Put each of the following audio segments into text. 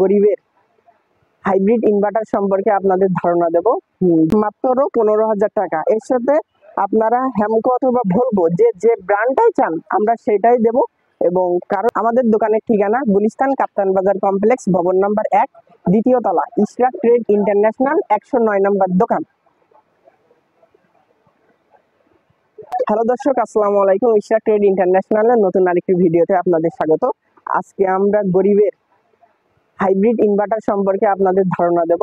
গরিবের hybrid inverter সম্পর্কে আপনাদের ধারণা দেব। মাত্র 15,000 টাকা। এর সাথে আপনারা হ্যামকো অথবা ভলভো যে ব্র্যান্ডটাই চান আমরা সেটাই দেব। এবং কারণ আমাদের দোকানের ঠিকানা গুলিস্তান কাপ্তান বাজার কমপ্লেক্স, ভবন নাম্বার 1, দ্বিতীয় তলা, ইশরাক ট্রেড ইন্টারন্যাশনাল, 109 নম্বর দোকান। হ্যালো দর্শক, আসসালামু আলাইকুম। ইশরাক ট্রেড ইন্টারন্যাশনালের নতুন আরেকটি ভিডিওতে আপনাদের স্বাগত। আজকে আমরা গরিবের হাইব্রিড ইনভার্টার সম্পর্কে আপনাদের ধারণা দেব।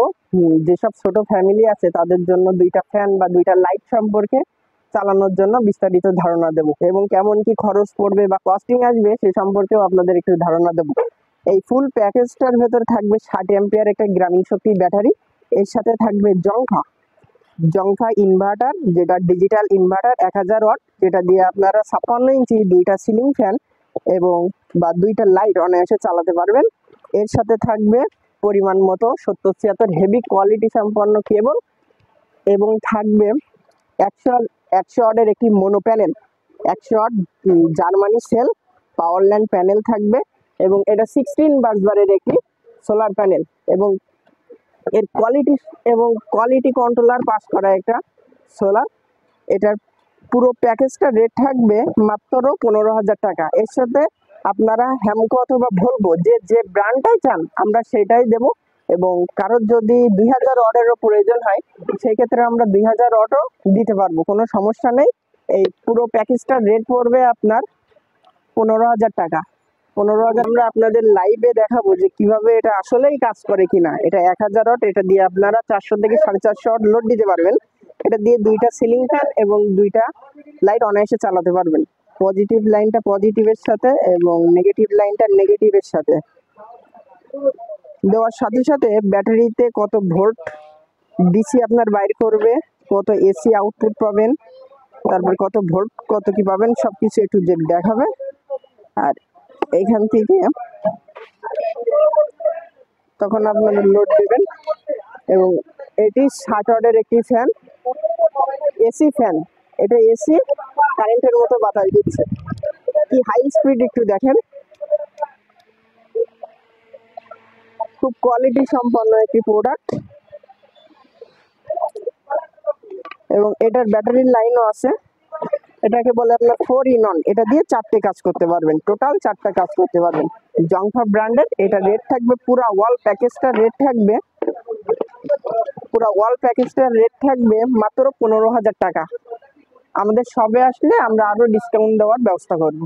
যেসব ছোট ফ্যামিলি আছে তাদের জন্য 2টা ফ্যান বা 2টা লাইট সম্পর্কে চালানোর জন্য বিস্তারিত ধারণা দেব, এবং কেমন কি খরচ পড়বে বা কস্টিং আসবে সে সম্পর্কেও আপনাদের একটু ধারণা দেব। এই ফুল প্যাকেজটার ভেতর থাকবে 60 অ্যাম্পিয়ার একটা গ্রামীণ শক্তি ব্যাটারি, এর সাথে থাকবে জংফা ইনভার্টার, যেটা ডিজিটাল ইনভার্টার 1000 ওয়াট, যেটা দিয়ে আপনারা 56 ইঞ্চি 2টা সিলিং ফ্যান এবং বা 2টা লাইট অনায়াসে চালাতে পারবেন। এর সাথে থাকবে পরিমাণ মতো 70-76 হেভি কোয়ালিটি সম্পন্ন কেবল, এবং থাকবে 100 ওয়াটের একটি mono panel, 100 watt Germany cell Powerland panel থাকবে, এবং এটা 16 বাসবারের একটি সোলার প্যানেল, এবং এর কোয়ালিটি কন্ট্রোলার পাস করা একটা সোলার। এটার পুরো প্যাকেজটা রেট থাকবে মাত্র 15,000 টাকা। এর সাথে আপনারা হ্যামকো অথবা ভলভো যে ব্র্যান্ডটাই চান আমরা সেটাই দেব। এবং কারোর যদি 2000 ওয়াটেরও প্রয়োজন হয় সেই ক্ষেত্রে আমরা 2000 ওয়াটও দিতে পারবো, কোনো সমস্যা নেই। এই পুরো প্যাকেজটার রেট পড়বে আপনার 15,000 টাকা। 15,000 আমরা আপনাদের লাইভে দেখাবো যে কিভাবে এটা আসলেই কাজ করে কিনা। এটা 1000 ওয়াট, এটা দিয়ে আপনারা 400 থেকে 450 ওয়াট লোড দিতে পারবেন। এটা দিয়ে 2টা সিলিং ফ্যান এবং 2টা লাইট অনায়াসে চালাতে পারবেন। পজিটিভ লাইনটা পজিটিভের সাথে এবং নেগেটিভ লাইনটা নেগেটিভের সাথে দেওয়ার সাথে সাথে ব্যাটারিতে কত ভোল্ট ডিসি আপনার বাইর করবে, কত এসি আউটপুট পাবেন, তারপর কত ভোল্ট কত কি পাবেন সবকিছু একটু দেখাবে। আর এইখান থেকে তখন আপনারা লোড দেবেন। এবং এটি 60 ওয়াটের একটি ফ্যান, এসি ফ্যান। এটা এসি কারেন্টের মতো বাতাস দিচ্ছে, কি হাই স্পিড একটু দেখেন। খুব কোয়ালিটি সম্পন্ন একটি প্রোডাক্ট, এবং এটার ব্যাটারির লাইনও আছে। এটাকে বলে আপনার 4 in 1, এটা দিয়ে 4টে কাজ করতে পারবেন, টোটাল 4টা কাজ করতে পারবেন। জংফা ব্র্যান্ডের এটা রেট থাকবে পুরা ওয়াল প্যাকেজটা রেট থাকবে মাত্র 15,000 টাকা। আমাদের শপে আসলে আমরা আরো ডিসকাউন্ট দেওয়ার ব্যবস্থা করব।